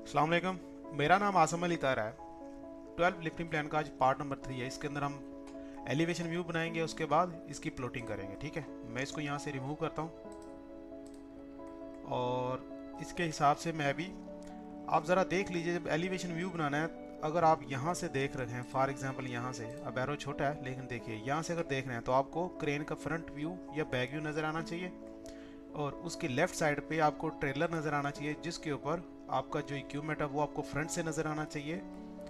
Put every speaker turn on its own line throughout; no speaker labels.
अस्सलाम वालेकुम। मेरा नाम आसम अली तारा है। 12 लिफ्टिंग प्लान का आज पार्ट नंबर 3 है। इसके अंदर हम एलिवेशन व्यू बनाएंगे, उसके बाद इसकी प्लॉटिंग करेंगे। ठीक है, मैं इसको यहाँ से रिमूव करता हूँ और इसके हिसाब से मैं भी, आप ज़रा देख लीजिए जब एलिवेशन व्यू बनाना है। अगर आप यहाँ से देख रहे हैं, फॉर एग्जांपल यहाँ से, अब एरो छोटा है लेकिन देखिए यहाँ से अगर देख रहे हैं तो आपको क्रेन का फ्रंट व्यू या बैक व्यू नज़र आना चाहिए और उसकी लेफ्ट साइड पे आपको ट्रेलर नज़र आना चाहिए जिसके ऊपर आपका जो इक्विपमेंट है वो आपको फ्रंट से नज़र आना चाहिए।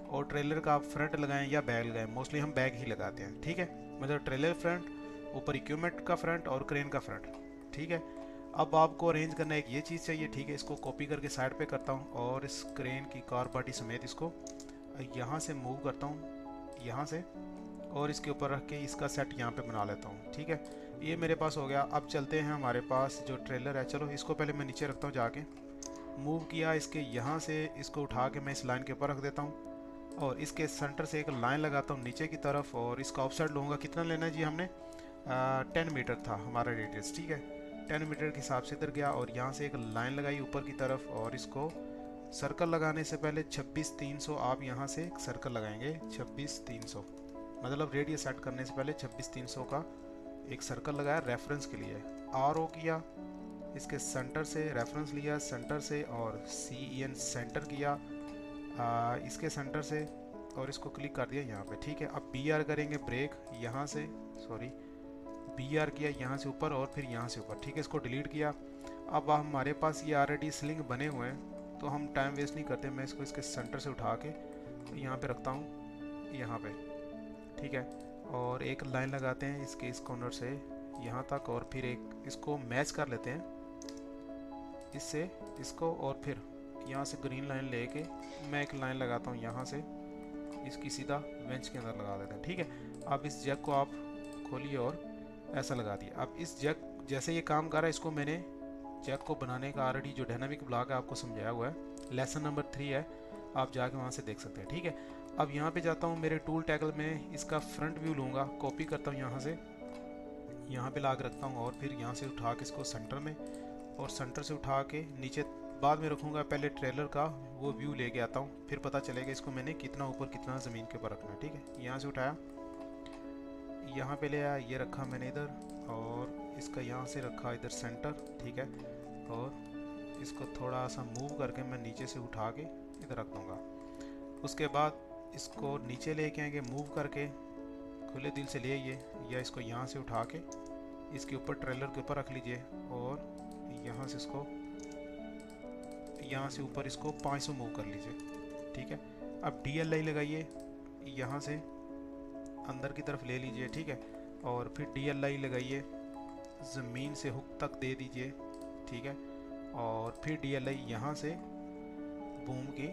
और ट्रेलर का आप फ्रंट लगाएं या बैग लगाएं, मोस्टली हम बैग ही लगाते हैं। ठीक है, मतलब ट्रेलर फ्रंट, ऊपर इक्विपमेंट का फ्रंट और क्रेन का फ्रंट। ठीक है, अब आपको अरेंज करना एक ये चीज़ चाहिए। ठीक है, इसको कॉपी करके साइड पे करता हूँ और इस क्रेन की कार बॉडी समेत इसको यहाँ से मूव करता हूँ, यहाँ से, और इसके ऊपर रख के इसका सेट यहाँ पे बना लेता हूँ। ठीक है, ये मेरे पास हो गया। अब चलते हैं हमारे पास जो ट्रेलर है। चलो इसको पहले मैं नीचे रखता हूँ, जाके मूव किया इसके यहाँ से, इसको उठा के मैं इस लाइन के ऊपर रख देता हूँ और इसके सेंटर से एक लाइन लगाता हूँ नीचे की तरफ और इसका ऑफसेट लूँगा। कितना लेना है जी, हमने 10 मीटर था हमारा रेडियस। ठीक है, 10 मीटर के हिसाब से इधर गया और यहाँ से एक लाइन लगाई ऊपर की तरफ और इसको सर्कल लगाने से पहले 26,300 आप यहाँ से एक सर्कल लगाएंगे। 26,300 मतलब रेडियस सेट करने से पहले 26,300 का एक सर्कल लगाया रेफरेंस के लिए। आर ओ किया, इसके सेंटर से रेफरेंस लिया सेंटर से और सी ई एन सेंटर किया इसके सेंटर से और इसको क्लिक कर दिया यहाँ पे। ठीक है, अब बी आर करेंगे ब्रेक यहाँ से, सॉरी बी आर किया यहाँ से ऊपर और फिर यहाँ से ऊपर। ठीक है, इसको डिलीट किया। अब हमारे पास ये ऑलरेडी स्लिंग बने हुए हैं तो हम टाइम वेस्ट नहीं करते। मैं इसको इसके सेंटर से उठा के यहाँ पे रखता हूँ, यहाँ पे। ठीक है, और एक लाइन लगाते हैं इसके इस कॉर्नर से यहाँ तक और फिर एक इसको मैच कर लेते हैं इससे इसको, और फिर यहाँ से ग्रीन लाइन लेके मैं एक लाइन लगाता हूँ यहाँ से, इसकी सीधा बेंच के अंदर लगा देते हैं। ठीक है, अब इस जैक को आप खोलिए और ऐसा लगा दिया। अब इस जैक जैसे ये काम कर रहा है, इसको मैंने जैक को बनाने का ऑलरेडी जो डायनामिक ब्लॉक है आपको समझाया हुआ है, लेसन नंबर 3 है, आप जाके वहाँ से देख सकते हैं। ठीक है, अब यहाँ पे जाता हूँ मेरे टूल टैगल में, इसका फ्रंट व्यू लूँगा, कॉपी करता हूँ यहाँ से, यहाँ पे ला के रखता हूँ और फिर यहाँ से उठा के इसको सेंटर में और सेंटर से उठा के नीचे बाद में रखूँगा। पहले ट्रेलर का वो व्यू लेके आता हूँ, फिर पता चलेगा इसको मैंने कितना ऊपर कितना ज़मीन के ऊपर रखना है। ठीक है, यहाँ से उठाया, यहाँ पे ले आया, ये रखा मैंने इधर और इसका यहाँ से रखा इधर सेंटर। ठीक है, और इसको थोड़ा सा मूव करके मैं नीचे से उठा के इधर रख दूँगा। उसके बाद इसको नीचे लेके आएंगे मूव करके, खुले दिल से ले आइए, या इसको यहाँ से उठा के इसके ऊपर ट्रेलर के ऊपर रख लीजिए और यहाँ से इसको यहाँ से ऊपर इसको 500 मूव कर लीजिए। ठीक है, अब DLI लगाइए, यहाँ से अंदर की तरफ ले लीजिए। ठीक है, और फिर DLI लगाइए, ज़मीन से हुक तक दे दीजिए। ठीक है, और फिर DLI यहाँ से बूम की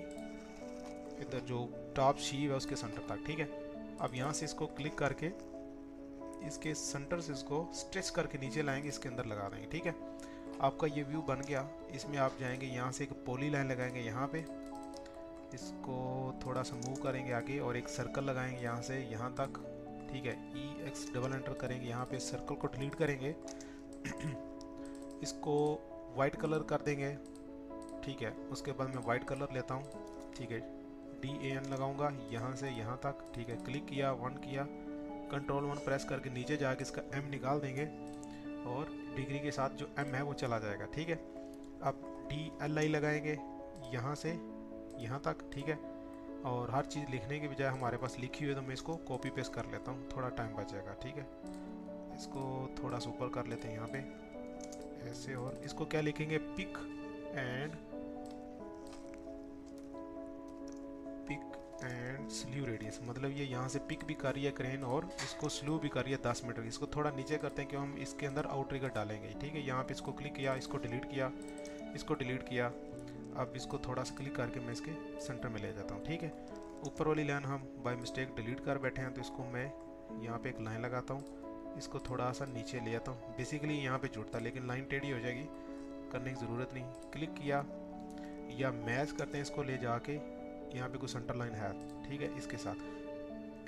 इधर जो टॉप शीव है उसके सेंटर तक। ठीक है, अब यहाँ से इसको क्लिक करके इसके सेंटर से इसको स्ट्रेच करके नीचे लाएंगे, इसके अंदर लगा देंगे। ठीक है, आपका ये व्यू बन गया। इसमें आप जाएंगे यहाँ से एक पॉली लाइन लगाएंगे यहाँ पे, इसको थोड़ा सा मूव करेंगे आगे और एक सर्कल लगाएंगे यहाँ से यहाँ तक। ठीक है, EX डबल एंटर करेंगे, यहाँ पे सर्कल को डिलीट करेंगे इसको वाइट कलर कर देंगे। ठीक है, उसके बाद मैं वाइट कलर लेता हूँ। ठीक है, DAN लगाऊंगा यहाँ से यहाँ तक। ठीक है, क्लिक किया, 1 किया, कंट्रोल 1 प्रेस करके नीचे जाके इसका M निकाल देंगे और डिग्री के साथ जो M है वो चला जाएगा। ठीक है, अब DLI लगाएंगे यहाँ से यहाँ तक। ठीक है, और हर चीज़ लिखने के बजाय हमारे पास लिखी हुई है तो मैं इसको कॉपी पेस्ट कर लेता हूँ, थोड़ा टाइम बचेगा। ठीक है, इसको थोड़ा सा ऊपर कर लेते हैं यहाँ पे ऐसे, और इसको क्या लिखेंगे, पिक एंड स्ल्यू रेडियस, मतलब ये यहाँ से पिक भी कर रही है क्रेन और इसको स्लू भी कर रही है 10 मीटर। इसको थोड़ा नीचे करते हैं कि हम इसके अंदर आउटरिगर डालेंगे। ठीक है, यहाँ पे इसको क्लिक किया, इसको डिलीट किया, इसको डिलीट किया। अब इसको थोड़ा सा क्लिक करके मैं इसके सेंटर में ले जाता हूँ। ठीक है, ऊपर वाली लाइन हम बाय मिस्टेक डिलीट कर बैठे हैं तो इसको मैं यहाँ पे एक लाइन लगाता हूँ, इसको थोड़ा सा नीचे ले आता हूँ। बेसिकली यहाँ पे जुड़ता लेकिन लाइन टेढ़ी हो जाएगी, करने की ज़रूरत नहीं। क्लिक किया या मैच करते हैं इसको ले जाके, यहाँ पे कोई सेंटर लाइन है। ठीक है, इसके साथ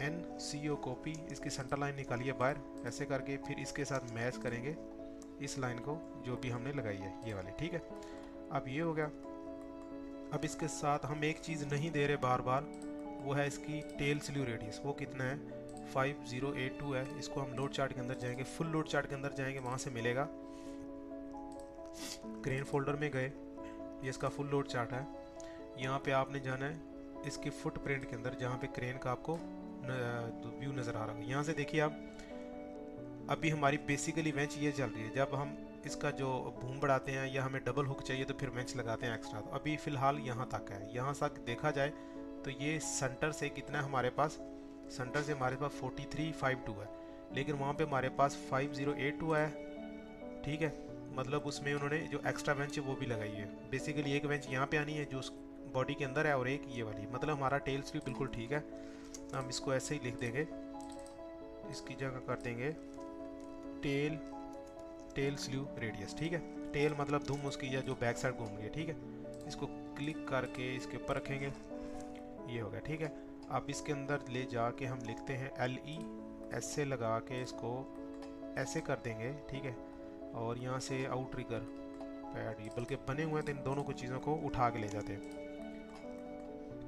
NCO कॉपी, इसकी सेंटर लाइन निकालिए बाहर ऐसे करके, फिर इसके साथ मैच करेंगे इस लाइन को जो भी हमने लगाई है ये वाली। ठीक है, अब ये हो गया। अब इसके साथ हम एक चीज़ नहीं दे रहे बार बार, वो है इसकी टेल स्लीव रेडियस। वो कितना है, 5082 है। इसको हम लोड चार्ट के अंदर जाएंगे, फुल लोड चार्ट के अंदर जाएंगे, वहाँ से मिलेगा। क्रेन फोल्डर में गए, ये इसका फुल लोड चार्ट है। यहाँ पे आपने जाना है इसकी फुटप्रिंट के अंदर, जहाँ पे क्रेन का आपको व्यू नज़र आ रहा है। यहाँ से देखिए आप, अभी हमारी बेसिकली वेंच ये चल रही है। जब हम इसका जो बूम बढ़ाते हैं या हमें डबल हुक चाहिए तो फिर वेंच लगाते हैं एक्स्ट्रा। तो अभी फ़िलहाल यहाँ तक है। यहाँ तक देखा जाए तो ये सेंटर से कितना है हमारे पास, सेंटर से हमारे पास 4352 है, लेकिन वहाँ पे हमारे पास 5082 है। ठीक है, मतलब उसमें उन्होंने जो एक्स्ट्रा बेंच है वो भी लगाई है। बेसिकली एक बेंच यहाँ पे आनी है जो बॉडी के अंदर है, और एक ये वाली, मतलब हमारा टेल्स भी बिल्कुल ठीक है। हम इसको ऐसे ही लिख देंगे, इसकी जगह कर देंगे टेल स्लीव रेडियस। ठीक है, टेल मतलब धुम उसकी, या जो बैक साइड घूम रही है। ठीक है, इसको क्लिक करके इसके ऊपर रखेंगे, ये हो गया। ठीक है, अब इसके अंदर ले जाके हम लिखते हैं LE, ऐसे लगा के इसको ऐसे कर देंगे। ठीक है, और यहाँ से आउट ट्रिगर पैड, बल्कि बने हुए हैं तो इन दोनों को चीज़ों को उठा के ले जाते हैं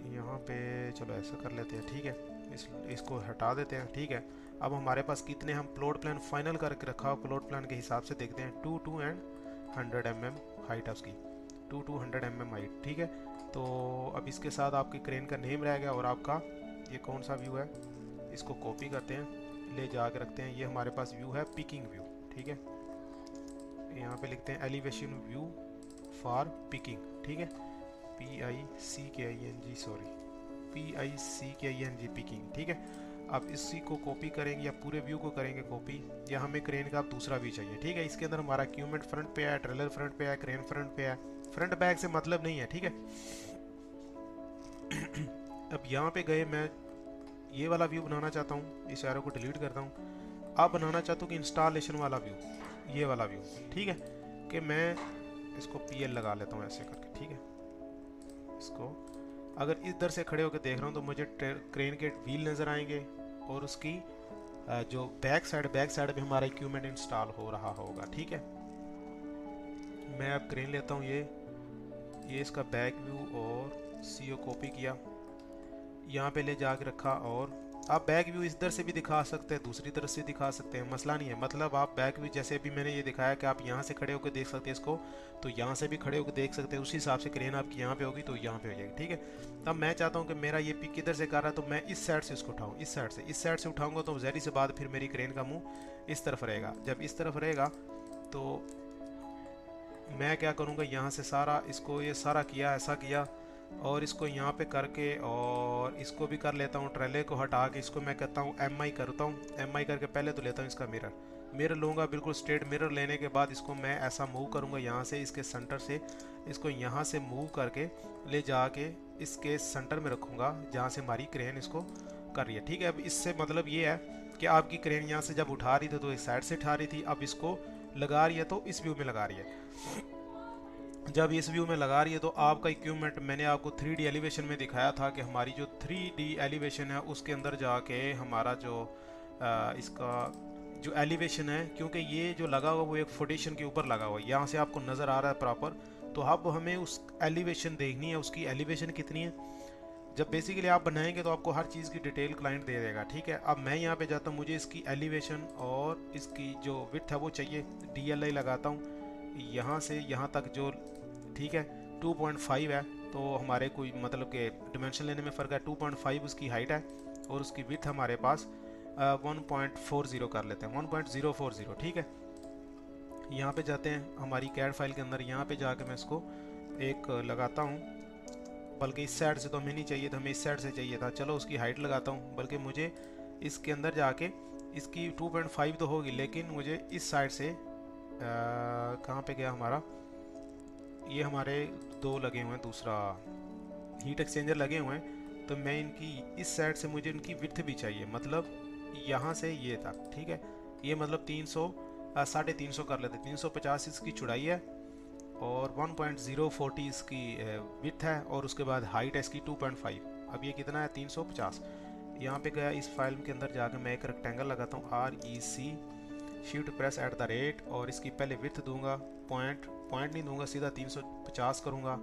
यहाँ पे। चलो ऐसा कर लेते हैं। ठीक है, इसको हटा देते हैं। ठीक है, अब हमारे पास कितने, हम प्लॉट प्लान फाइनल करके रखा, प्लॉट प्लान के हिसाब से देखते हैं 2 एंड 100 mm हाइट है उसकी, 100 mm हाइट। ठीक है, तो अब इसके साथ आपकी क्रेन का नेम रह गया, और आपका ये कौन सा व्यू है, इसको कॉपी करते हैं, ले जा के रखते हैं। ये हमारे पास व्यू है पिकिंग व्यू। ठीक है, यहाँ पे लिखते हैं एलिवेशन व्यू फॉर पिकिंग। ठीक है, PICKING, सॉरी PICKING, पिकिंग। ठीक है, अब इसी को कॉपी करेंगे, या पूरे व्यू को करेंगे कॉपी, या हमें क्रेन का दूसरा व्यू चाहिए। ठीक है, इसके अंदर हमारा इक्विपमेंट फ्रंट पे है, ट्रेलर फ्रंट पे है, क्रेन फ्रंट पे है, फ्रंट बैक से मतलब नहीं है। ठीक है, अब यहाँ पे गए, मैं ये वाला व्यू बनाना चाहता हूँ, इस एरो को डिलीट करता हूँ। अब बनाना चाहता हूँ कि इंस्टॉलेशन वाला व्यू, ये वाला व्यू। ठीक है, कि मैं इसको PL लगा लेता हूँ ऐसे करके। ठीक है, इसको अगर इधर से खड़े होकर देख रहा हूँ तो मुझे क्रेन के व्हील नज़र आएंगे, और उसकी जो बैक साइड पे हमारा इक्विपमेंट इंस्टॉल हो रहा होगा। ठीक है, मैं अब क्रेन लेता हूँ, ये इसका बैक व्यू, और CO कॉपी किया, यहाँ पे ले जाके रखा। और आप बैक व्यू इधर से भी दिखा सकते हैं, दूसरी तरफ से दिखा सकते हैं, मसला नहीं है। मतलब आप बैक व्यू जैसे भी मैंने ये दिखाया कि आप यहाँ से खड़े होकर देख सकते हैं इसको, तो यहाँ से भी खड़े होकर देख सकते हैं। उसी हिसाब से क्रेन आपकी यहाँ पे होगी तो यहाँ पे हो जाएगी। ठीक है, तब मैं चाहता हूँ कि मेरा ये पिक किधर से कर रहा है, तो मैं इस साइड से इसको उठाऊँ, इस साइड से उठाऊँगा तो ज़ाहिर सी बात फिर मेरी क्रेन का मुँह इस तरफ रहेगा। जब इस तरफ रहेगा तो मैं क्या करूँगा, यहाँ से सारा इसको, ये सारा किया, ऐसा किया, और इसको यहाँ पे करके, और इसको भी कर लेता हूँ, ट्रेले को हटा के इसको मैं कहता हूँ MI करता हूँ। MI करके पहले तो लेता हूँ इसका मिरर लूँगा, बिल्कुल स्ट्रेट मिरर लेने के बाद इसको मैं ऐसा मूव करूँगा, यहाँ से इसके सेंटर से इसको यहाँ से मूव करके ले जाके इसके सेंटर में रखूँगा, जहाँ से हमारी क्रेन इसको कर रही है। ठीक है, अब इससे मतलब ये है कि आपकी क्रेन यहाँ से जब उठा रही थी तो इस साइड से उठा रही थी, अब इसको लगा रही है तो इस व्यू में लगा रही है। जब इस व्यू में लगा रही है तो आपका इक्विपमेंट, मैंने आपको 3D एलिवेशन में दिखाया था कि हमारी जो 3D एलिवेशन है उसके अंदर जाके हमारा जो इसका जो एलिवेशन है, क्योंकि ये जो लगा हुआ वो एक फाउंडेशन के ऊपर लगा हुआ है, यहाँ से आपको नज़र आ रहा है प्रॉपर। तो अब हमें उस एलिवेशन देखनी है, उसकी एलिवेशन कितनी है। जब बेसिकली आप बनाएंगे तो आपको हर चीज़ की डिटेल क्लाइंट दे देगा। ठीक है, अब मैं यहाँ पे जाता हूँ, मुझे इसकी एलिवेशन और इसकी जो विड्थ है वो चाहिए। DLI लगाता हूँ यहाँ से यहाँ तक जो, ठीक है, 2.5 है, तो हमारे कोई मतलब के डिमेंशन लेने में फ़र्क है। 2.5 उसकी हाइट है, और उसकी विड्थ हमारे पास 1.40 कर लेते हैं, 1.040। ठीक है, यहाँ पे जाते हैं हमारी कैड फाइल के अंदर, यहाँ पे जाके मैं इसको एक लगाता हूँ, बल्कि इस साइड से तो हमें नहीं चाहिए था, हमें इस साइड से चाहिए था। चलो उसकी हाइट लगाता हूँ, बल्कि मुझे इसके अंदर जाके इसकी 2.5 तो होगी, लेकिन मुझे इस साइड से कहाँ पे गया हमारा, ये हमारे दो लगे हुए हैं, दूसरा हीट एक्सचेंजर लगे हुए हैं, तो मैं इनकी इस साइड से मुझे इनकी विड्थ भी चाहिए, मतलब यहाँ से ये तक। ठीक है, ये मतलब 300 कर लेते, 350 इसकी चौड़ाई है, और 1.040 इसकी विड्थ है, और उसके बाद हाइट है इसकी 2.5। अब ये कितना है, 350। यहाँ पे गया, इस फाइल के अंदर जाकर मैं एक रेक्टेंगल लगाता हूँ, REC शिफ्ट प्रेस @ और इसकी पहले विड्थ दूंगा, पॉइंट नहीं दूंगा, सीधा 350 करूँगा।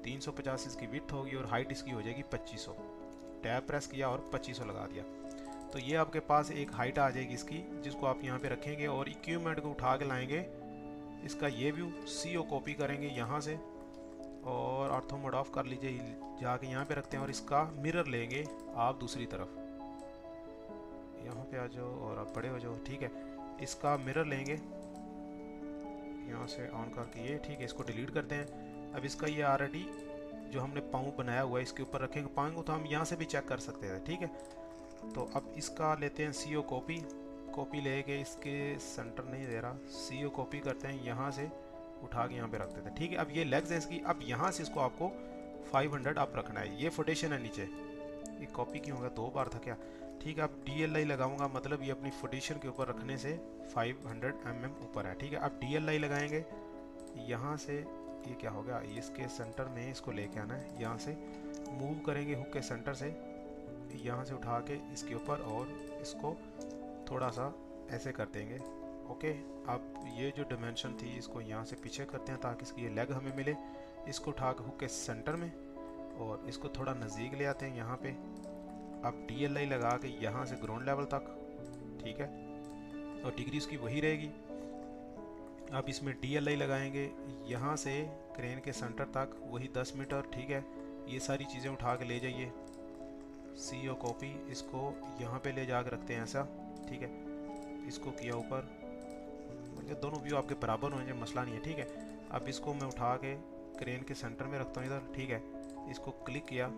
350 इसकी विड्थ होगी और हाइट इसकी हो जाएगी 2500। टैब प्रेस किया और 2500 लगा दिया, तो ये आपके पास एक हाइट आ जाएगी इसकी, जिसको आप यहाँ पे रखेंगे और इक्विपमेंट को उठा के लाएंगे। इसका ये व्यू CO कॉपी करेंगे यहाँ से और ऑर्थो मोड ऑफ कर लीजिए, जाके यहाँ पे रखते हैं और इसका मिरर लेंगे आप दूसरी तरफ, यहाँ पे आ जाओ और आप बड़े हो जाओ, ठीक है। इसका मिरर लेंगे यहाँ से ऑन करके ये, ठीक है। इसको डिलीट करते हैं। अब इसका ये ऑलरेडी जो हमने पाँव बनाया हुआ है इसके ऊपर रखेंगे। पाँव को तो हम यहाँ से भी चेक कर सकते हैं, ठीक है। तो अब इसका लेते हैं CO कॉपी लेके, इसके सेंटर नहीं दे रहा, CO कॉपी करते हैं, यहाँ से उठा के यहाँ पे रख देते हैं, ठीक है। अब ये लेग्स है इसकी, अब यहाँ से इसको आपको 500 अप रखना है। ये फोटेशन है नीचे, ये कॉपी क्यों होगा, 2 बार था क्या, ठीक है। अब DLI लगाऊंगा, मतलब ये अपनी फोटेशन के ऊपर रखने से 500 mm ऊपर है, ठीक है। अब DLI लगाएंगे, यहाँ से ये क्या हो गया, इसके सेंटर में इसको लेके आना है, यहाँ से मूव करेंगे हुक के सेंटर से, यहाँ से उठा के इसके ऊपर और इसको थोड़ा सा ऐसे कर देंगे, ओके। अब ये जो डायमेंशन थी इसको यहाँ से पीछे करते हैं ताकि इसकी ये लेग हमें मिले। इसको उठा के हुक के सेंटर में और इसको थोड़ा नज़दीक ले आते हैं यहाँ पे। अब DLI लगा के यहाँ से ग्राउंड लेवल तक, ठीक है, और डिग्री उसकी वही रहेगी। अब इसमें DLI लगाएंगे यहाँ से क्रेन के सेंटर तक, वही 10 मीटर, ठीक है। ये सारी चीज़ें उठा के ले जाइए, CO कॉपी, इसको यहाँ पे ले जा के रखते हैं ऐसा, ठीक है। इसको किया ऊपर, दोनों व्यू आपके बराबर होने चाहिए, मसला नहीं है, ठीक है। अब इसको मैं उठा के क्रेन के सेंटर में रखता हूँ इधर, ठीक है। इसको क्लिक किया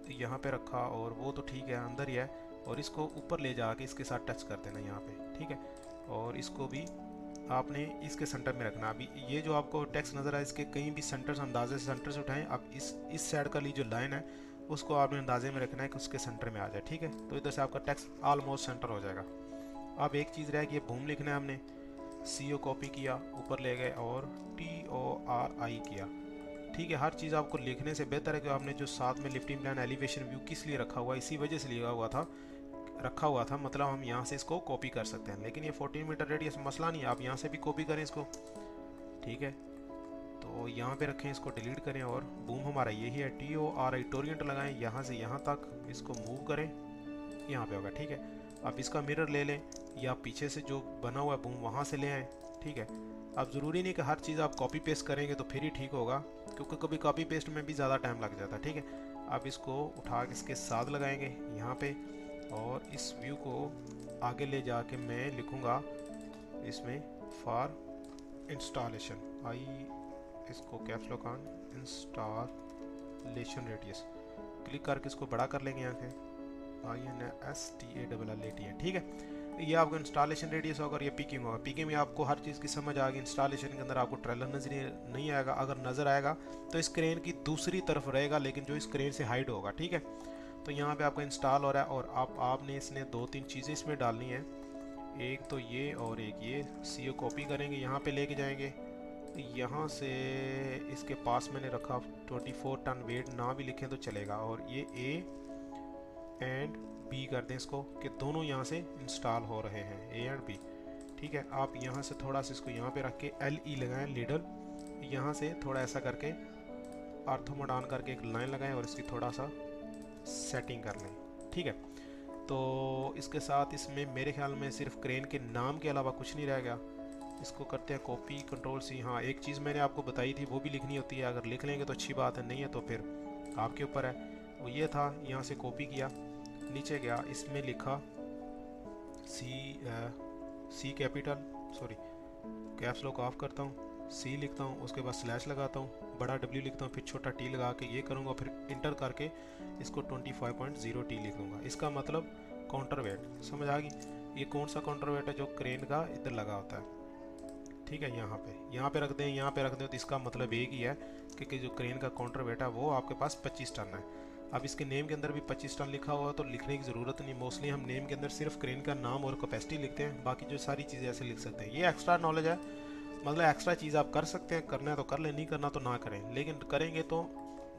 तो यहाँ पे रखा और वो तो ठीक है अंदर ही है, और इसको ऊपर ले जाके इसके साथ टच कर देना यहाँ पे, ठीक है। और इसको भी आपने इसके सेंटर में रखना। अभी ये जो आपको टेक्स्ट नज़र आए इसके कहीं भी सेंटर अंदाजे से सेंटर से उठाएं। अब इस साइड का ली जो लाइन है उसको आपने अंदाजे में रखना है कि उसके सेंटर में आ जाए, ठीक है। तो इधर से आपका टेक्स्ट ऑलमोस्ट सेंटर हो जाएगा। अब एक चीज़ रह गई, बूम लिखना है हमने, CO कॉपी किया, ऊपर ले गए और TORI किया, ठीक है। हर चीज़ आपको लिखने से बेहतर है कि आपने जो साथ में लिफ्टिंग प्लान एलिवेशन व्यू किस लिए रखा हुआ, इसी वजह से रखा हुआ था, मतलब हम यहाँ से इसको कॉपी कर सकते हैं। लेकिन ये 14 मीटर रेडियस मसला नहीं है, आप यहाँ से भी कॉपी करें इसको, ठीक है। तो यहाँ पे रखें, इसको डिलीट करें और बूम हमारा यही है, TORI टोरिएंट लगाएं, यहाँ से यहाँ तक इसको मूव करें, यहाँ पे होगा, ठीक है। अब इसका मिरर ले लें या पीछे से जो बना हुआ है बूम वहाँ से ले आएँ, ठीक है। अब ज़रूरी नहीं कि हर चीज़ आप कॉपी पेस्ट करेंगे तो फिर ही ठीक होगा, क्योंकि कभी कॉपी पेस्ट में भी ज़्यादा टाइम लग जाता है, ठीक है। अब इसको उठा के इसके साथ लगाएंगे यहाँ पे और इस व्यू को आगे ले जाके मैं लिखूँगा इसमें फॉर इंस्टॉलेशन, इसको caps lock on, installation radius, click करके इसको बड़ा कर लेंगे यहाँ से, INSTALLATN, ठीक है। ये आपका इंस्टॉलेशन रेडियस होगा और ये पिकिंग होगा। पिकिंग में आपको हर चीज़ की समझ आ गई। इंस्टॉलेशन के अंदर आपको ट्रेलर नजर नहीं आएगा, अगर नज़र आएगा तो इस क्रेन की दूसरी तरफ रहेगा, लेकिन जो इस क्रेन से हाइड होगा, ठीक है। तो यहाँ पे आपका इंस्टॉल हो रहा है और आपने इसने 2-3 चीज़ें इसमें डालनी है, एक तो ये और एक ये। CO कॉपी करेंगे, यहाँ पे लेके जाएंगे, यहाँ से इसके पास मैंने रखा 24 टन वेट, ना भी लिखें तो चलेगा, और ये A एंड B कर दें इसको कि दोनों यहाँ से इंस्टॉल हो रहे हैं, A एंड B, ठीक है। आप यहाँ से थोड़ा सा इसको यहाँ पे रख के LE लगाएं, लीडल, यहाँ से थोड़ा ऐसा करके ऑर्थो मोड ऑन करके एक लाइन लगाएं और इसकी थोड़ा सा सेटिंग कर लें, ठीक है। तो इसके साथ इसमें मेरे ख्याल में सिर्फ क्रेन के नाम के अलावा कुछ नहीं रह गया। इसको करते हैं कॉपी, Ctrl+C। हाँ, एक चीज़ मैंने आपको बताई थी वो भी लिखनी होती है, अगर लिख लेंगे तो अच्छी बात है, नहीं है तो फिर आपके ऊपर है। वो ये था, यहाँ से कॉपी किया, नीचे गया, इसमें लिखा C capital, sorry caps lock of करता हूँ, C लिखता हूँ, उसके बाद स्लैश लगाता हूँ, बड़ा W लिखता हूँ, फिर छोटा T लगा के ये करूँगा, फिर इंटर करके इसको 25.0T लिख दूँगा। इसका मतलब काउंटर वेट, समझ आ गई। ये कौन सा काउंटर वेट है जो क्रेन का इधर लगा होता है, ठीक है। यहाँ पे रख दें, यहाँ पे रख दें, तो इसका मतलब एक ही है कि जो क्रेन का काउंटर वेट है वो आपके पास 25 टन है। अब इसके नेम के अंदर भी 25 टन लिखा हुआ है, तो लिखने की ज़रूरत नहीं। मोस्टली हम नेम के अंदर सिर्फ क्रेन का नाम और कैपेसिटी लिखते हैं, बाकी जो सारी चीज़ें ऐसे लिख सकते हैं। ये एक्स्ट्रा नॉलेज है, मतलब एक्स्ट्रा चीज़ आप कर सकते हैं, करना है तो कर लें, नहीं करना तो ना करें। लेकिन करेंगे तो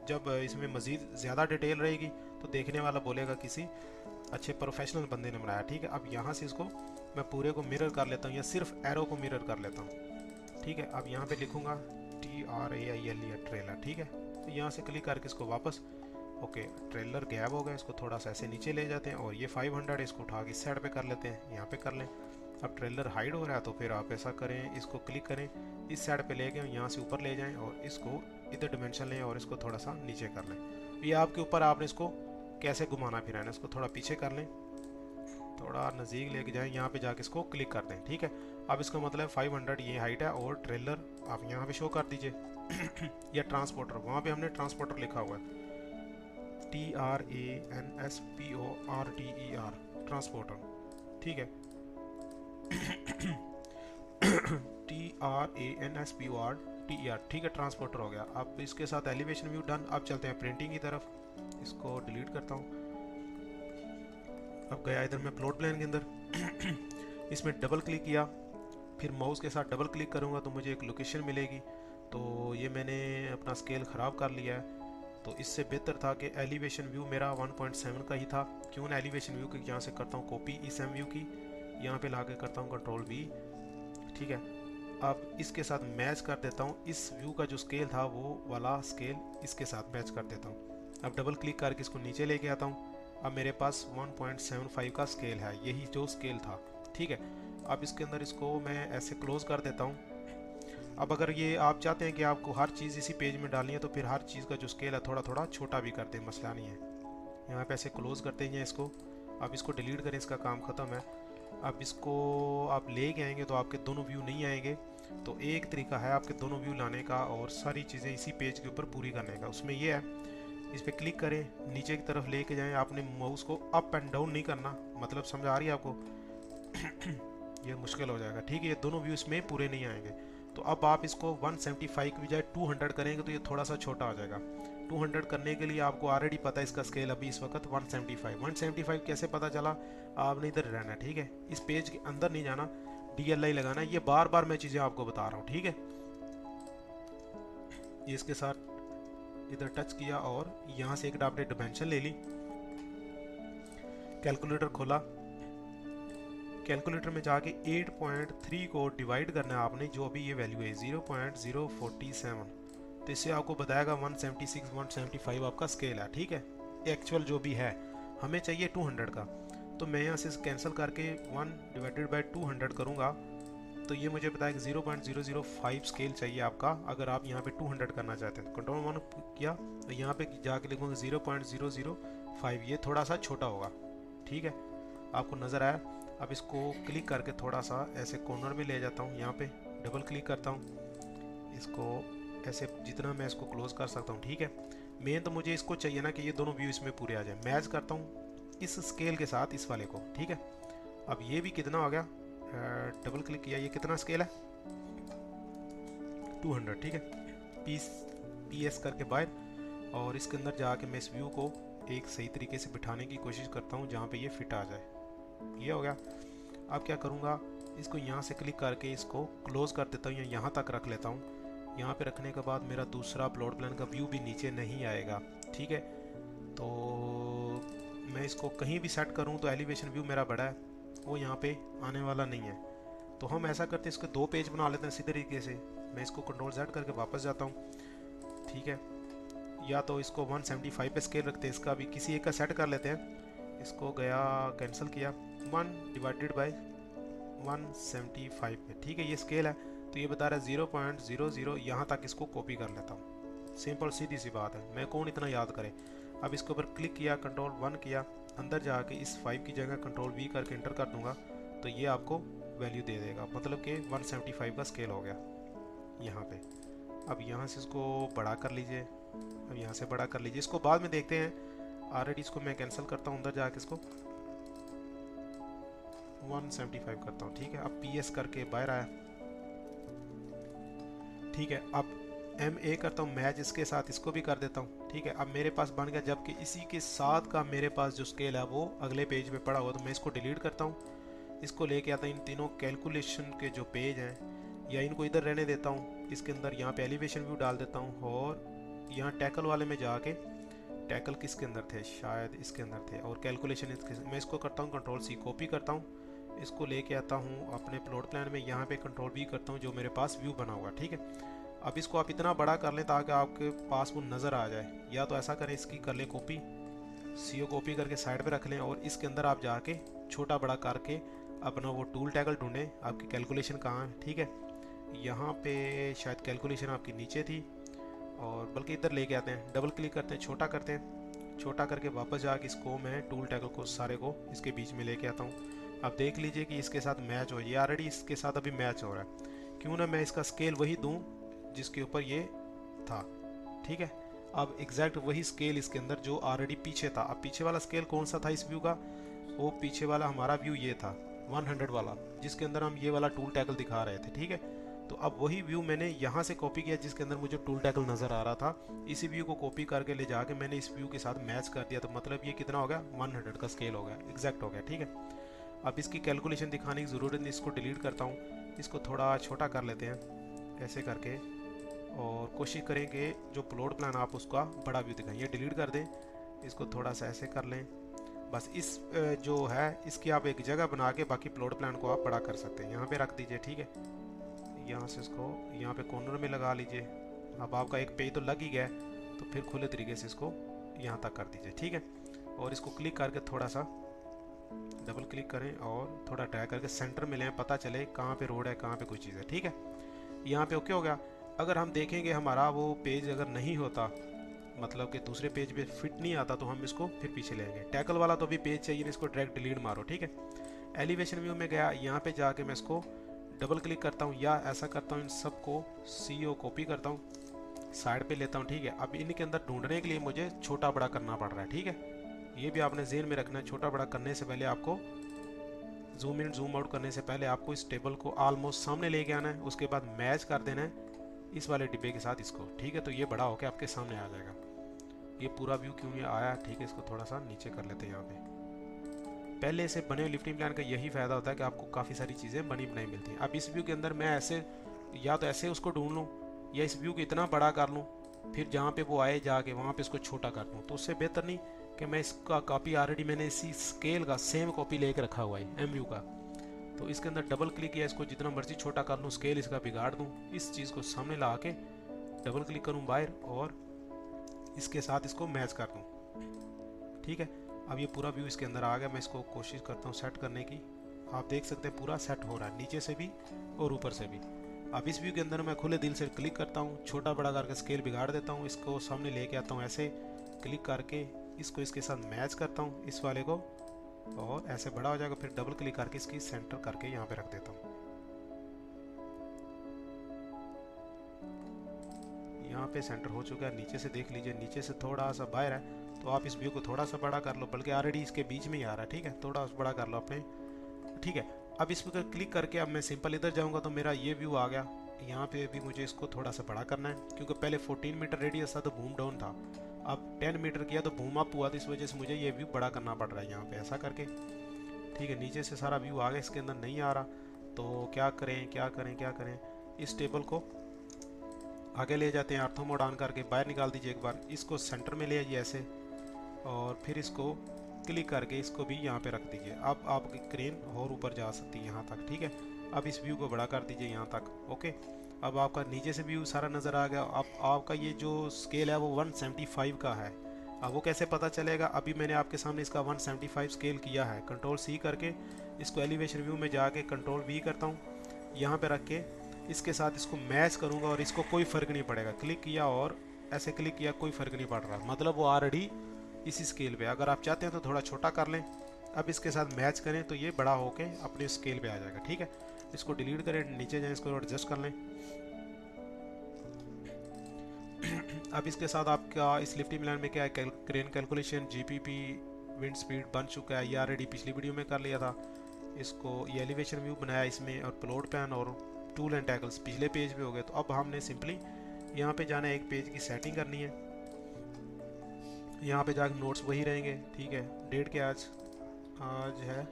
जब इसमें मज़ीद ज़्यादा डिटेल रहेगी तो देखने वाला बोलेगा किसी अच्छे प्रोफेशनल बंदे ने बनाया, ठीक है। अब यहाँ से इसको मैं पूरे को मिरर कर लेता हूँ या सिर्फ एरो को मिरर कर लेता हूँ, ठीक है। अब यहाँ पे लिखूँगा TRAIL ट्रेलर, ठीक है। यहाँ से क्लिक करके इसको वापस, ओके ट्रेलर गैप हो गया, इसको थोड़ा सा ऐसे नीचे ले जाते हैं और ये 500 इसको उठा के इस साइड पे कर लेते हैं, यहाँ पे कर लें। अब ट्रेलर हाइड हो रहा है तो फिर आप ऐसा करें, इसको क्लिक करें, इस साइड पे ले गए, यहाँ से ऊपर ले जाएं और इसको इधर डिमेंशन लें और इसको थोड़ा सा नीचे कर लें। ये आपके ऊपर, आपने इसको कैसे घुमाना फिराना, इसको थोड़ा पीछे कर लें, थोड़ा नज़दीक लेके जाएं, यहाँ पे जाके इसको क्लिक कर दें, ठीक है। अब इसका मतलब 500 ये हाइट है और ट्रेलर आप यहाँ पे शो कर दीजिए या ट्रांसपोर्टर, वहाँ पे हमने ट्रांसपोर्टर लिखा हुआ है, TRANSPORTER, ट्रांसपोर्टर, ठीक है। TRANSPORTER, ठीक है, ट्रांसपोर्टर हो गया। अब इसके साथ एलिवेशन व्यू डन। अब चलते हैं प्रिंटिंग की तरफ, इसको डिलीट करता हूँ। अब गया इधर मैं प्लॉट प्लान के अंदर इसमें डबल क्लिक किया, फिर माउस के साथ डबल क्लिक करूँगा तो मुझे एक लोकेशन मिलेगी। तो ये मैंने अपना स्केल ख़राब कर लिया है, तो इससे बेहतर था कि एलिवेशन व्यू मेरा 1.7 का ही था। क्यों ना एलिवेशन व्यू की यहाँ से करता हूँ कॉपी इस एम व्यू की, यहाँ पे लाके करता हूँ कंट्रोल V, ठीक है। अब इसके साथ मैच कर देता हूँ, इस व्यू का जो स्केल था वो वाला स्केल इसके साथ मैच कर देता हूँ। अब डबल क्लिक करके इसको नीचे लेके आता हूँ। अब मेरे पास 1.75 का स्केल है, यही जो स्केल था, ठीक है। अब इसके अंदर इसको मैं ऐसे क्लोज कर देता हूँ। अब अगर ये आप चाहते हैं कि आपको हर चीज़ इसी पेज में डालनी है तो फिर हर चीज़ का जो स्केल है थोड़ा थोड़ा छोटा भी करते हैं, मसला नहीं है। यहाँ पे ऐसे क्लोज करते हैं इसको। अब इसको डिलीट करें, इसका काम ख़त्म है। अब इसको आप ले के आएंगे तो आपके दोनों व्यू नहीं आएंगे। तो एक तरीका है आपके दोनों व्यू लाने का और सारी चीज़ें इसी पेज के ऊपर पूरी करने का। उसमें ये है, इस पर क्लिक करें, नीचे की तरफ लेके जाएं, आपने माउस को अप एंड डाउन नहीं करना, मतलब समझ आ रही है आपको ये मुश्किल हो जाएगा, ठीक है। ये दोनों व्यू इसमें पूरे नहीं आएंगे। तो अब आप इसको 175 की बजाय 200 करेंगे तो ये थोड़ा सा छोटा हो जाएगा। 200 करने के लिए आपको ऑलरेडी पता है इसका स्केल अभी इस वक्त 175 कैसे पता चला, आपने इधर रहना है, ठीक है। इस पेज के अंदर नहीं जाना, DLI लगाना है। ये बार बार मैं चीज़ें आपको बता रहा हूँ, ठीक है। ये इसके साथ इधर टच किया और यहाँ से एक आपने डिमेंशन ले ली, कैलकुलेटर खोला, कैलकुलेटर में जाके 8.3 को डिवाइड करना है आपने, जो अभी ये वैल्यू है 0.047, तो इससे आपको बताएगा 176 175 आपका स्केल है, ठीक है। एक्चुअल जो भी है, हमें चाहिए 200 का, तो मैं यहाँ से कैंसिल करके 1/200 करूँगा तो ये मुझे बताएगा 0.005 स्केल चाहिए आपका, अगर आप यहाँ पे 200 करना चाहते हैं। कंट्रोल 1 किया तो यहाँ पे जाके लिखूँगा 0.005, ये थोड़ा सा छोटा होगा, ठीक है, आपको नज़र आया। अब इसको क्लिक करके थोड़ा सा ऐसे कॉर्नर में ले जाता हूँ, यहाँ पे डबल क्लिक करता हूँ, इसको ऐसे जितना मैं इसको क्लोज कर सकता हूँ, ठीक है। मेन तो मुझे इसको चाहिए ना कि ये दोनों व्यू इसमें पूरे आ जाए। मैच करता हूँ इस स्केल के साथ इस वाले को, ठीक है। अब ये भी कितना हो गया, डबल क्लिक किया, ये कितना स्केल है 200, ठीक है। PS करके बाहर, और इसके अंदर जाके मैं इस व्यू को एक सही तरीके से बिठाने की कोशिश करता हूँ जहाँ पे ये फिट आ जाए। ये हो गया। अब क्या करूँगा, इसको यहाँ से क्लिक करके इसको क्लोज कर देता हूँ या यहाँ तक रख लेता हूँ। यहाँ पे रखने के बाद मेरा दूसरा प्लॉट प्लान का व्यू भी नीचे नहीं आएगा, ठीक है। तो मैं इसको कहीं भी सेट करूँ तो एलिवेशन व्यू मेरा बड़ा है, वो यहाँ पे आने वाला नहीं है। तो हम ऐसा करते हैं, इसके 2 पेज बना लेते हैं सीधे तरीके से। मैं इसको कंट्रोल Z करके वापस जाता हूँ, ठीक है। या तो इसको 175 पे स्केल रखते हैं, इसका भी किसी एक का सेट कर लेते हैं। इसको गया कैंसिल किया, 1/175 पे, ठीक है। ये स्केल है तो ये बता रहा है 0.00, यहाँ तक इसको कॉपी कर लेता हूँ। सिंपल सीधी सी बात है, मैं कौन इतना याद करे। अब इसके ऊपर क्लिक किया, कंट्रोल 1 किया, अंदर जाके इस 5 की जगह कंट्रोल V करके इंटर कर दूंगा तो ये आपको वैल्यू दे देगा, मतलब कि 175 का स्केल हो गया यहाँ पे। अब यहाँ से इसको बड़ा कर लीजिए, अब यहाँ से बड़ा कर लीजिए, इसको बाद में देखते हैं। ऑलरेडी इसको मैं कैंसिल करता हूँ, अंदर जाके इसको 175 करता हूँ, ठीक है। अब PS करके बाहर आया, ठीक है। अब MA करता हूँ मैच, इसके साथ इसको भी कर देता हूँ, ठीक है। अब मेरे पास बन गया, जबकि इसी के साथ का मेरे पास जो स्केल है वो अगले पेज पे पड़ा हुआ, तो मैं इसको डिलीट करता हूँ, इसको लेके आता हूँ इन तीनों कैलकुलेशन के जो पेज हैं, या इनको इधर रहने देता हूँ, इसके अंदर यहाँ पे एलिवेशन व्यू डाल देता हूँ, और यहाँ टैकल वाले में जाके, टैकल किसके अंदर थे, शायद इसके अंदर थे, और कैलकुलेशन मैं इसको करता हूँ कंट्रोल C कॉपी करता हूँ, इसको लेके आता हूँ अपने प्लॉट प्लान में, यहाँ पे कंट्रोल V करता हूँ, जो मेरे पास व्यू बना हुआ, ठीक है। अब इसको आप इतना बड़ा कर लें ताकि आपके पास वो नज़र आ जाए, या तो ऐसा करें इसकी कर लें कॉपी, सीओ कॉपी करके साइड पे रख लें और इसके अंदर आप जाके छोटा बड़ा करके अपना वो टूल टैगल ढूंढें आपकी कैलकुलेशन कहाँ है। ठीक है, यहाँ पे शायद कैलकुलेशन आपकी नीचे थी, और बल्कि इधर लेके आते हैं, डबल क्लिक करते हैं, छोटा करते हैं, छोटा करके वापस जाके इसको मैं टूल टैगल को सारे को इसके बीच में लेके आता हूँ। अब देख लीजिए कि इसके साथ मैच हो, ये ऑलरेडी इसके साथ अभी मैच हो रहा है। क्यों ना मैं इसका स्केल वही दूँ जिसके ऊपर ये था। ठीक है, अब एग्जैक्ट वही स्केल इसके अंदर जो ऑलरेडी पीछे था। अब पीछे वाला स्केल कौन सा था इस व्यू का, वो पीछे वाला हमारा व्यू ये था 100 वाला, जिसके अंदर हम ये वाला टूल टैगल दिखा रहे थे। ठीक है, तो अब वही व्यू मैंने यहाँ से कॉपी किया जिसके अंदर मुझे टूल टैगल नज़र आ रहा था। इसी व्यू को कॉपी करके ले जाके मैंने इस व्यू के साथ मैच कर दिया, तो मतलब ये कितना हो गया, 100 का स्केल हो गया, एग्जैक्ट हो गया। ठीक है, अब इसकी कैलकुलेशन दिखाने की ज़रूरत नहीं, इसको डिलीट करता हूँ, इसको थोड़ा छोटा कर लेते हैं ऐसे करके, और कोशिश करें कि जो प्लॉट प्लान आप उसका बड़ा व्यू दिखाएं। ये डिलीट कर दें, इसको थोड़ा सा ऐसे कर लें, बस इस जो है इसकी आप एक जगह बना के बाकी प्लॉट प्लान को आप बड़ा कर सकते हैं। यहाँ पे रख दीजिए। ठीक है, यहाँ से इसको यहाँ पे कॉर्नर में लगा लीजिए। अब आपका एक पेज तो लग ही गया, तो फिर खुले तरीके से इसको यहाँ तक कर दीजिए। ठीक है, और इसको क्लिक करके थोड़ा सा डबल क्लिक करें और थोड़ा ड्रैग करके सेंटर में लें, पता चले कहाँ पे रोड है, कहाँ पे कोई चीज़ है। ठीक है, यहाँ पे ओके हो गया। अगर हम देखेंगे हमारा वो पेज अगर नहीं होता, मतलब कि दूसरे पेज पे फिट नहीं आता, तो हम इसको फिर पीछे लेंगे। टैकल वाला तो अभी पेज चाहिए, इसको डायरेक्ट डिलीट मारो। ठीक है, एलिवेशन व्यू में गया, यहाँ पे जाके मैं इसको डबल क्लिक करता हूँ, या ऐसा करता हूँ इन सबको सीओ कॉपी करता हूँ, साइड पे लेता हूँ। ठीक है, अब इनके अंदर ढूंढने के लिए मुझे छोटा बड़ा करना पड़ रहा है। ठीक है, ये भी आपने ज़हन में रखना है, छोटा बड़ा करने से पहले आपको जूम इन जूम आउट करने से पहले आपको इस टेबल को ऑलमोस्ट सामने लेके आना है, उसके बाद मैच कर देना है इस वाले डिब्बे के साथ इसको। ठीक है, तो ये बड़ा होकर आपके सामने आ जाएगा। ये पूरा व्यू क्यों नहीं आया, ठीक है, इसको थोड़ा सा नीचे कर लेते हैं। यहाँ पे पहले से बने हुए लिफ्टिंग प्लान का यही फ़ायदा होता है कि आपको काफ़ी सारी चीज़ें बनी बनाई मिलती हैं। अब इस व्यू के अंदर मैं ऐसे या तो ऐसे उसको ढूंढ लूँ, या इस व्यू को इतना बड़ा कर लूँ, फिर जहाँ पे वो आए जाके वहाँ पे इसको छोटा कर दूँ, तो उससे बेहतर नहीं कि मैं इसका कॉपी ऑलरेडी मैंने इसी स्केल का सेम कॉपी लेके रखा हुआ है एम व्यू का, तो इसके अंदर डबल क्लिक किया, इसको जितना मर्जी छोटा कर लूँ, स्केल इसका बिगाड़ दूँ, इस चीज़ को सामने ला के डबल क्लिक करूँ बाहर और इसके साथ इसको मैच कर दूँ। ठीक है, अब ये पूरा व्यू इसके अंदर आ गया। मैं इसको कोशिश करता हूँ सेट करने की, आप देख सकते हैं पूरा सेट हो रहा है, नीचे से भी और ऊपर से भी। अब इस व्यू के अंदर मैं खुले दिल से क्लिक करता हूँ, छोटा बड़ा करके स्केल बिगाड़ देता हूँ, इसको सामने लेके आता हूँ, ऐसे क्लिक करके इसको इसके साथ मैच करता हूँ इस वाले को, और ऐसे बड़ा हो जाएगा। फिर डबल क्लिक करके इसकी सेंटर करके यहाँ पे रख देता हूँ। यहाँ पे सेंटर हो चुका है, नीचे से देख लीजिए, नीचे से थोड़ा सा बाहर है, तो आप इस व्यू को थोड़ा सा बड़ा कर लो, बल्कि ऑलरेडी इसके बीच में ही आ रहा है। ठीक है, थोड़ा बड़ा कर लो अपने। ठीक है, अब इस पर क्लिक करके अब मैं सिंपल इधर जाऊँगा तो मेरा ये व्यू आ गया। यहाँ पे भी मुझे इसको थोड़ा सा बड़ा करना है, क्योंकि पहले 14 मीटर रेडियस था तो बूम डाउन था, अब 10 मीटर किया तो बूम अप हुआ, तो इस वजह से मुझे ये व्यू बड़ा करना पड़ रहा है यहाँ पे ऐसा करके। ठीक है, नीचे से सारा व्यू आ गया, इसके अंदर नहीं आ रहा, तो क्या करें क्या करें क्या करें, इस टेबल को आगे ले जाते हैं, ऑर्थो मोड ऑन करके बाहर निकाल दीजिए एक बार, इसको सेंटर में ले आइए ऐसे, और फिर इसको क्लिक करके इसको भी यहाँ पे रख दीजिए। अब आपकी क्रेन और ऊपर जा सकती है यहाँ तक। ठीक है, अब इस व्यू को बड़ा कर दीजिए यहाँ तक। ओके, अब आपका नीचे से व्यू सारा नज़र आ गया। अब आपका ये जो स्केल है वो 175 का है। अब वो कैसे पता चलेगा, अभी मैंने आपके सामने इसका 175 स्केल किया है। कंट्रोल सी करके इसको एलिवेशन व्यू में जाके कंट्रोल वी करता हूँ, यहाँ पे रख के इसके साथ इसको मैच करूँगा और इसको कोई फ़र्क नहीं पड़ेगा। क्लिक किया और ऐसे क्लिक किया, कोई फ़र्क नहीं पड़ रहा, मतलब वो ऑलरेडी इसी स्केल पे। अगर आप चाहते हैं तो थोड़ा छोटा कर लें, अब इसके साथ मैच करें तो ये बड़ा होके अपने स्केल पे आ जाएगा। ठीक है, इसको डिलीट करें, नीचे जाएं, इसको एडजस्ट कर लें। अब इसके साथ आपका इस लिफ्टिंग प्लान में क्या है, crane calculation, GPP, wind speed बन चुका है, ये ऑलरेडी पिछली वीडियो में कर लिया था। इसको ये एलिवेशन व्यू बनाया इसमें, और प्लॉट प्लान और टूल एंड टैकल्स पिछले पेज पे हो गए। तो अब हमने सिंपली यहाँ पे जाना है, एक पेज की सेटिंग करनी है, यहाँ पे जाकर नोट्स वही रहेंगे। ठीक है, डेट के आज है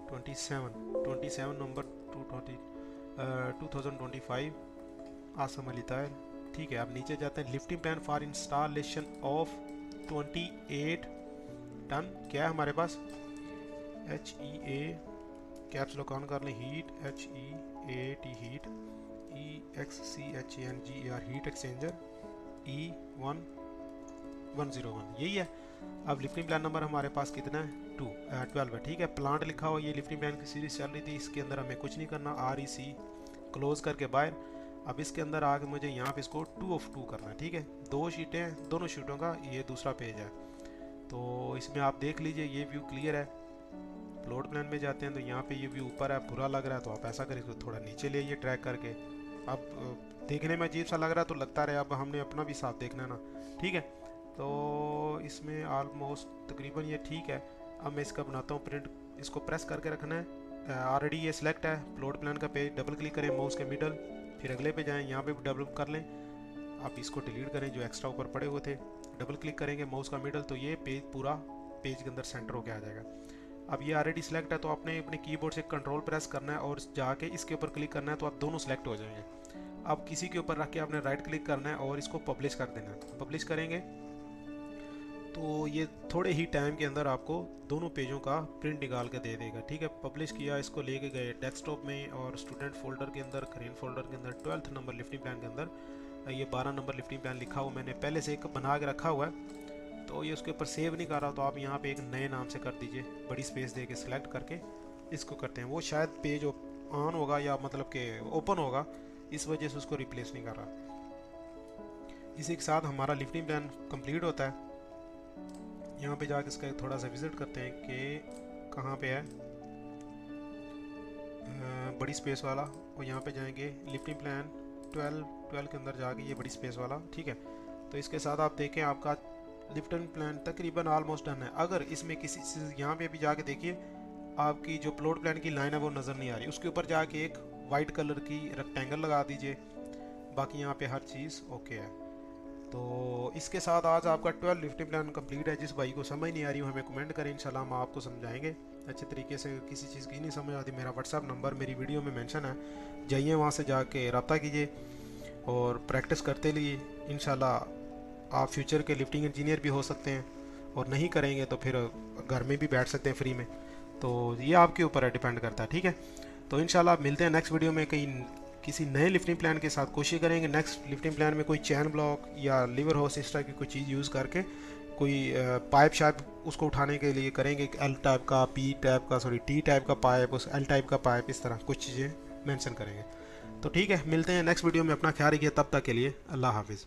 27 नवंबर 2025 आसम अली तायर। ठीक है, अब नीचे जाते हैं, lifting plan for installation of 28 ton. क्या है हमारे पास, HEA कैप्स लॉक ऑन कर लें, heat HEAT heat EXCHENGER heat exchanger E1101 यही है। अब लिफ्टिंग प्लान नंबर हमारे पास कितना है 12 है, ठीक है। प्लांट लिखा हुआ, ये लिफ्टिंग प्लान की सीरीज चल रही थी, इसके अंदर हमें कुछ नहीं करना, REC क्लोज करके बाहर। अब इसके अंदर आके मुझे यहाँ पे इसको 2 of 2 करना है, ठीक है। 2 शीटें हैं, दोनों शीटों का ये दूसरा पेज है। तो इसमें आप देख लीजिए ये व्यू क्लियर है। प्लॉट प्लान में जाते हैं तो यहाँ पे ये व्यू ऊपर है, बुरा लग रहा है तो आप ऐसा करें, इसको थोड़ा नीचे ले आइए ट्रैक करके। अब देखने में अजीब सा लग रहा है तो लगता रहे, अब हमने अपना भी साथ देखना है ना, ठीक है। तो इसमें ऑलमोस्ट तकरीबन ये ठीक है। अब मैं इसका बनाता हूँ प्रिंट, इसको प्रेस करके रखना है। ऑलरेडी ये सिलेक्ट है प्लॉट प्लान का पेज, डबल क्लिक करें माउस के मिडल, फिर अगले पे जाएं, यहाँ पे भी डबल कर लें। आप इसको डिलीट करें जो एक्स्ट्रा ऊपर पड़े हुए थे, डबल क्लिक करेंगे माउस का मिडल, तो ये पेज पूरा पेज के अंदर सेंटर होके आ जाएगा। अब ये ऑलरेडी सिलेक्ट है तो आपने अपने कीबोर्ड से कंट्रोल प्रेस करना है और जाके इसके ऊपर क्लिक करना है, तो आप दोनों सेलेक्ट हो जाएंगे। अब किसी के ऊपर रख के आपने राइट क्लिक करना है और इसको पब्लिश कर देना है। पब्लिश करेंगे तो ये थोड़े ही टाइम के अंदर आपको दोनों पेजों का प्रिंट निकाल के दे देगा, ठीक है। पब्लिश किया, इसको लेके गए डेस्कटॉप में और स्टूडेंट फोल्डर के अंदर, करेंट फोल्डर के अंदर 12th नंबर लिफ्टिंग प्लान के अंदर ये 12 नंबर लिफ्टिंग प्लान लिखा हुआ मैंने पहले से एक बना के रखा हुआ है, तो ये उसके ऊपर सेव नहीं कर रहा, तो आप यहाँ पे एक नए नाम से कर दीजिए, बड़ी स्पेस दे के सिलेक्ट करके इसको करते हैं। वो शायद पेज ऑन होगा या मतलब कि ओपन होगा, इस वजह से उसको रिप्लेस नहीं कर रहा। इसी के साथ हमारा लिफ्टिंग प्लान कंप्लीट होता है। यहाँ पे जाके इसका थोड़ा सा विजिट करते हैं कि कहाँ पे है बड़ी स्पेस वाला, और यहाँ पे जाएंगे लिफ्टिंग प्लान 12 के अंदर जाके ये बड़ी स्पेस वाला, ठीक है। तो इसके साथ आप देखें आपका लिफ्टिंग प्लान तकरीबन ऑलमोस्ट डन है। अगर इसमें किसी चीज़, यहाँ पे भी जाके देखिए आपकी जो प्लॉट प्लान की लाइन है वो नज़र नहीं आ रही, उसके ऊपर जाके एक वाइट कलर की रेक्टेंगल लगा दीजिए, बाकी यहाँ पे हर चीज़ ओके है। तो इसके साथ आज आपका 12 लिफ्टिंग प्लान कंप्लीट है। जिस भाई को समझ नहीं आ रही हो हमें कमेंट करें, इंशाल्लाह हम आपको समझाएंगे अच्छे तरीके से। किसी चीज़ की नहीं समझ आती, मेरा व्हाट्सअप नंबर मेरी वीडियो में मेंशन है, जाइए वहाँ से जाके रब्ता कीजिए और प्रैक्टिस करते लिए इंशाल्लाह आप फ्यूचर के लिफ्टिंग इंजीनियर भी हो सकते हैं, और नहीं करेंगे तो फिर घर में भी बैठ सकते हैं फ्री में। तो ये आपके ऊपर है, डिपेंड करता है, ठीक है। तो इंशाल्लाह मिलते हैं नेक्स्ट वीडियो में कहीं किसी नए लिफ्टिंग प्लान के साथ। कोशिश करेंगे नेक्स्ट लिफ्टिंग प्लान में कोई चैन ब्लॉक या लीवर हाउस इस तरह की कोई चीज़ यूज़ करके कोई पाइप शाइप उसको उठाने के लिए करेंगे, L टाइप का, T टाइप का पाइप, उस L टाइप का पाइप, इस तरह कुछ चीज़ें मेंशन करेंगे। तो ठीक है, मिलते हैं नेक्स्ट वीडियो में, अपना ख्याल रखिए, तब तक के लिए अल्लाह हाफिज़।